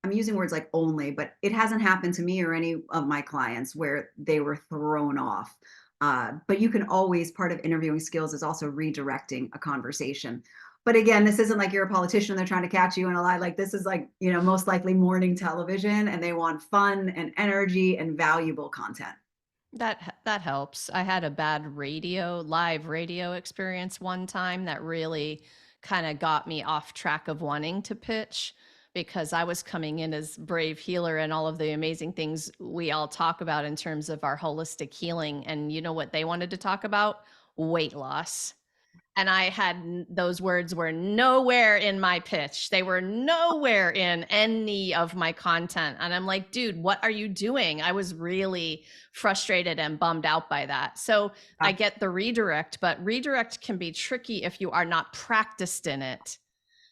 I'm using words like only, but it hasn't happened to me or any of my clients where they were thrown off. But you can always, part of interviewing skills is also redirecting a conversation. But again, this isn't like you're a politician, they're trying to catch you in a lie. Like this is like, most likely morning television and they want fun and energy and valuable content. that that helps. I had a bad live radio experience one time that really kind of got me off track of wanting to pitch because I was coming in as brave healer and all of the amazing things we all talk about in terms of our holistic healing. And you know what they wanted to talk about? Weight loss. And I had those words were nowhere in my pitch. They were nowhere in any of my content. And I'm like, dude, what are you doing? I was really frustrated and bummed out by that. So I Yeah, get the redirect, but redirect can be tricky if you are not practiced in it.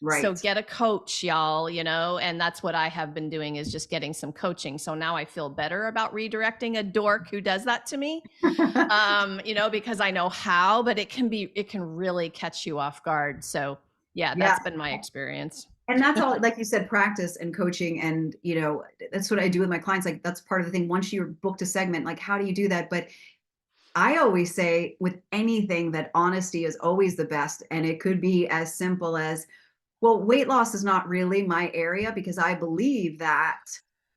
So right. get a coach, y'all, and that's what I have been doing is just getting some coaching. So now I feel better about redirecting a dork who does that to me, because I know how, but it can really catch you off guard. So yeah, Yeah. that's been my experience. And that's all, like you said, practice and coaching. And, that's what I do with my clients. Like, that's part of the thing. Once you're booked a segment, like, how do you do that? But I always say with anything that honesty is always the best. And it could be as simple as, well, weight loss is not really my area because I believe that,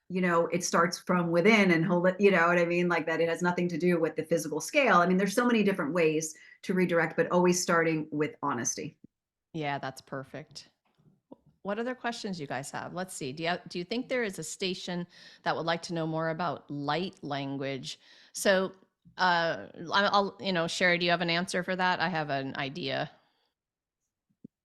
it starts from within and you know what I mean? Like that it has nothing to do with the physical scale. I mean, there's so many different ways to redirect, but always starting with honesty. Yeah, that's perfect. What other questions you guys have? Let's see. Do you think there is a station that would like to know more about light language? So, Sherry, do you have an answer for that? I have an idea.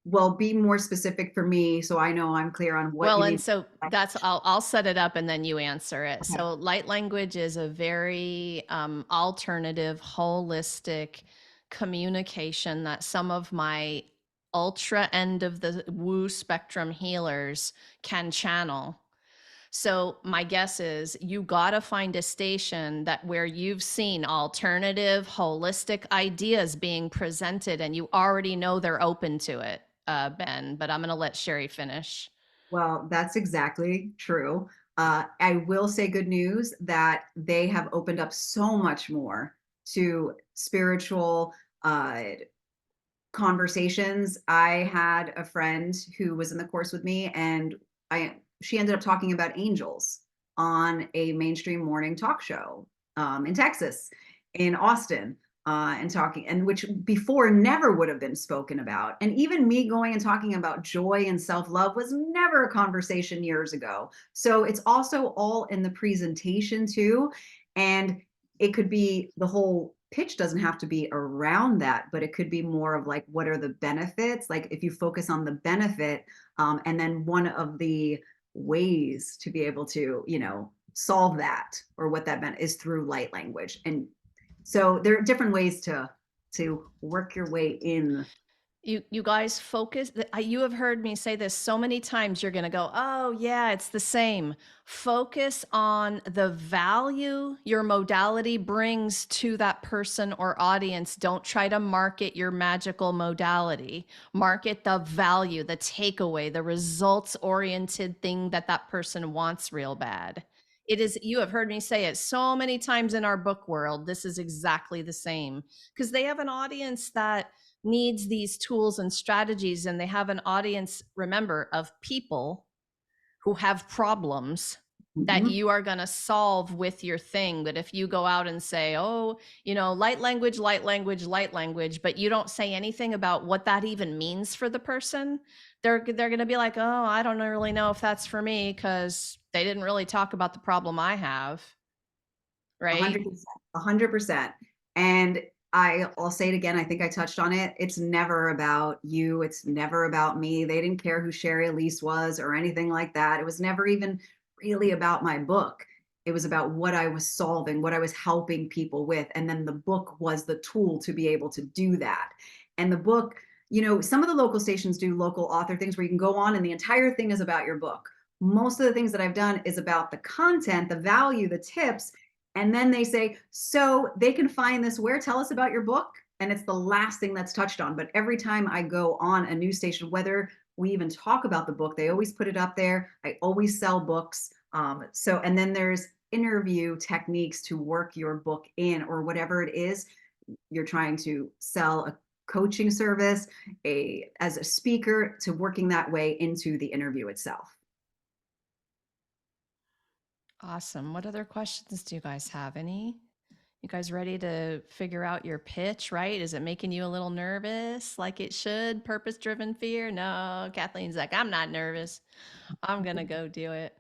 Well, be more specific for me so I know I'm clear on what Well, you and mean. so that's I'll set it up and then you answer it. Okay. So light language is a very alternative, holistic communication that some of my ultra end of the woo spectrum healers can channel. So my guess is you got to find a station that where you've seen alternative, holistic ideas being presented and you already know they're open to it, Ben. But I'm going to let Sherry finish. Well, that's exactly true. I will say good news that they have opened up so much more to spiritual uh, conversations. I had a friend who was in the course with me, and I she ended up talking about angels on a mainstream morning talk show in Texas, in Austin, and talking, and which before never would have been spoken about. And even me going and talking about joy and self love was never a conversation years ago. So it's also all in the presentation too, and it could be the whole pitch doesn't have to be around that, but it could be more of like, what are the benefits? Like if you focus on the benefit, and then one of the ways to be able to, solve that or what that meant is through light language. And so there are different ways to work your way in. You guys focus. You have heard me say this so many times. You're going to go, oh, yeah, it's the same. Focus on the value your modality brings to that person or audience. Don't try to market your magical modality. Market the value, the takeaway, the results oriented thing that that person wants real bad. It is, you have heard me say it so many times in our book world. This is exactly the same because they have an audience that needs these tools and strategies, and they have an audience, remember, of people who have problems that Mhm. you are going to solve with your thing. But if you go out and say, oh, light language, light language, light language, but you don't say anything about what that even means for the person, they're going to be like, oh, I don't really know if that's for me because they didn't really talk about the problem I have, right? 100%, 100%. And I'll say it again. I think I touched on it. It's never about you. It's never about me. They didn't care who Shari Alyse was or anything like that. It was never even really about my book. It was about what I was solving, what I was helping people with. And then the book was the tool to be able to do that. And the book, some of the local stations do local author things where you can go on and the entire thing is about your book. Most of the things that I've done is about the content, the value, the tips, and then they say, so they can find this where? Tell us about your book. And it's the last thing that's touched on. But every time I go on a news station, whether we even talk about the book, they always put it up there. I always sell books. And then there's interview techniques to work your book in, or whatever it is you're trying to sell, a coaching service, as a speaker, to working that way into the interview itself. Awesome. What other questions do you guys have? Any? You guys ready to figure out your pitch, right? Is it making you a little nervous like it should? Purpose driven fear? No, Kathleen's like, I'm not nervous. I'm going to go do it.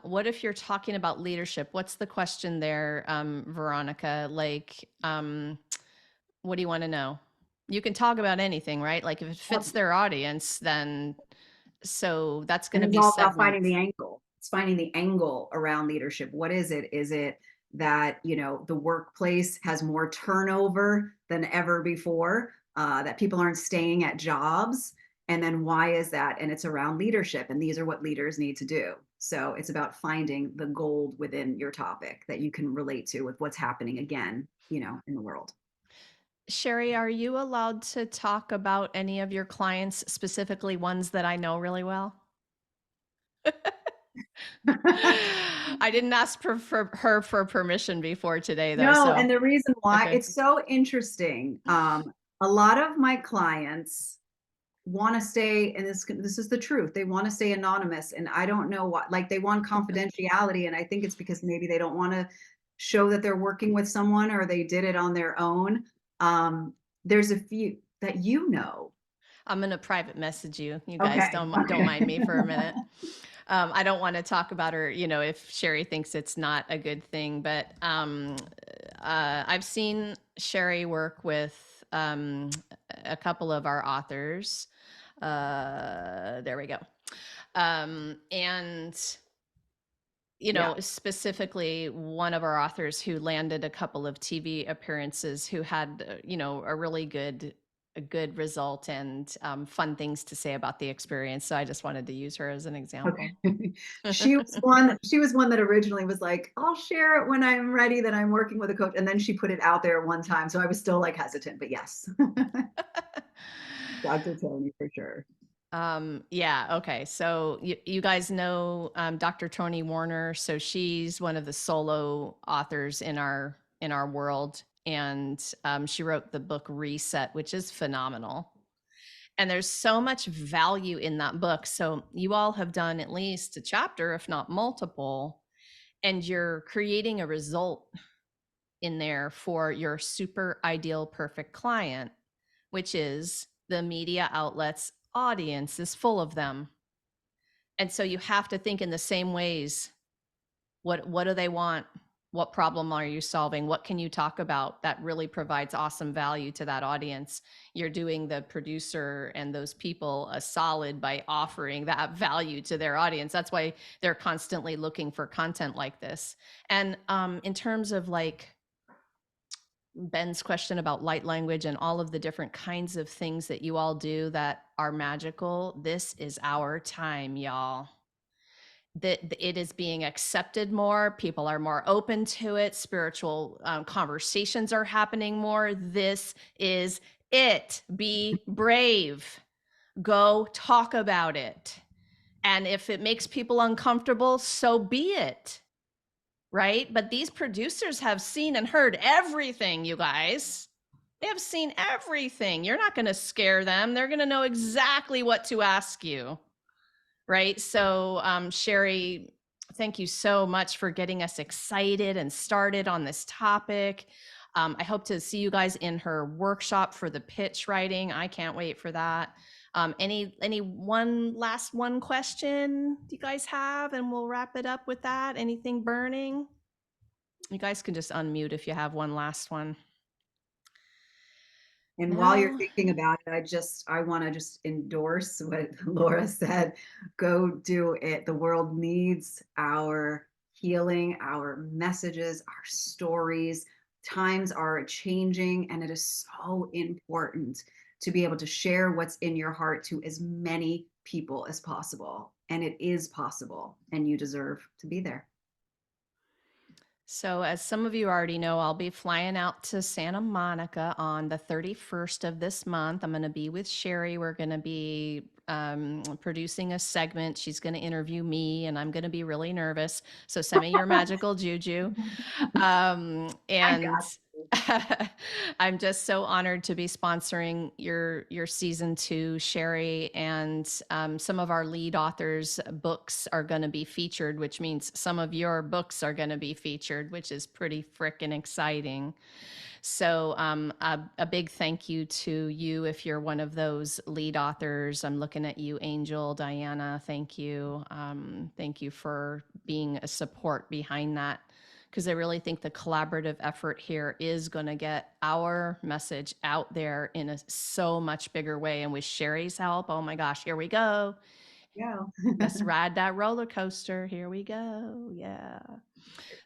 What if you're talking about leadership? What's the question there, Veronica? Like, what do you want to know? You can talk about anything, right? Like if it fits their audience, then so that's going And to it's be all about finding segments. the angle. It's finding the angle around leadership. What is it? Is it that, the workplace has more turnover than ever before, that people aren't staying at jobs? And then why is that? And it's around leadership. And these are what leaders need to do. So it's about finding the gold within your topic that you can relate to with what's happening again, in the world. Shari, are you allowed to talk about any of your clients, specifically ones that I know really well? I didn't ask for her for permission before today, though. No, So, and the reason why okay. it's so interesting, a lot of my clients want to stay, and this is the truth. They want to stay anonymous, and I don't know what. Like they want confidentiality, and I think it's because maybe they don't want to show that they're working with someone or they did it on their own. There's a few that I'm gonna private message you. You guys Okay, don't okay. mind me for a minute. I don't want to talk about her, if Shari thinks it's not a good thing, but I've seen Shari work with a couple of our authors. There we go. And Yeah. specifically one of our authors who landed a couple of TV appearances who had, a really good result and fun things to say about the experience. So I just wanted to use her as an example. Okay. She was one that originally was like, I'll share it when I'm ready that I'm working with a coach. And then she put it out there one time. So I was still like hesitant, but yes. Dr. Tony for sure. Yeah, okay. So you guys know Dr. Toni Warner. So she's one of the solo authors in our world, and she wrote the book Reset, which is phenomenal. And there's so much value in that book. So you all have done at least a chapter, if not multiple, and you're creating a result in there for your super ideal perfect client, which is the media outlets audience is full of them. And so you have to think in the same ways. What do they want? What problem are you solving? What can you talk about that really provides awesome value to that audience? You're doing the producer and those people a solid by offering that value to their audience. That's why they're constantly looking for content like this. And in terms of like Ben's question about light language and all of the different kinds of things that you all do that are magical, this is our time, y'all. That it is being accepted more. People are more open to it. Spiritual conversations are happening more. This is it. Be brave. Go talk about it. And if it makes people uncomfortable, so be it. Right? But these producers have seen and heard everything, you guys. They have seen everything. You're not going to scare them. They're going to know exactly what to ask you. Right. So, Shari, thank you so much for getting us excited and started on this topic. I hope to see you guys in her workshop for the pitch writing. I can't wait for that. Any one last one question you guys have, and we'll wrap it up with that. Anything burning? You guys can just unmute if you have one last one. And while you're No. thinking about it, I want to just endorse what Laura said. Go do it. The world needs our healing, our messages, our stories. Times are changing, and it is so important to be able to share what's in your heart to as many people as possible. And it is possible, and you deserve to be there. So, as some of you already know, I'll be flying out to Santa Monica on the 31st of this month. I'm going to be with Shari. We're going to be producing a segment. She's going to interview me, and I'm going to be really nervous. So, send me your magical juju. I And got I'm just so honored to be sponsoring your season 2, Sherry, and some of our lead authors' books are going to be featured, which means some of your books are going to be featured, which is pretty freaking exciting. So, a big thank you to you if you're one of those lead authors. I'm looking at you, Angel, Diana. Thank you. Thank you for being a support behind that, because I really think the collaborative effort here is going to get our message out there in a so much bigger way. And with Sherry's help, oh my gosh, here we go. Yeah. Let's ride that roller coaster. Here we go. Yeah.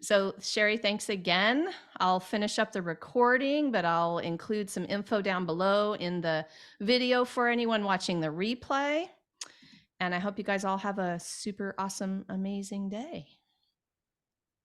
So, Sherry, thanks again. I'll finish up the recording, but I'll include some info down below in the video for anyone watching the replay. And I hope you guys all have a super awesome, amazing day.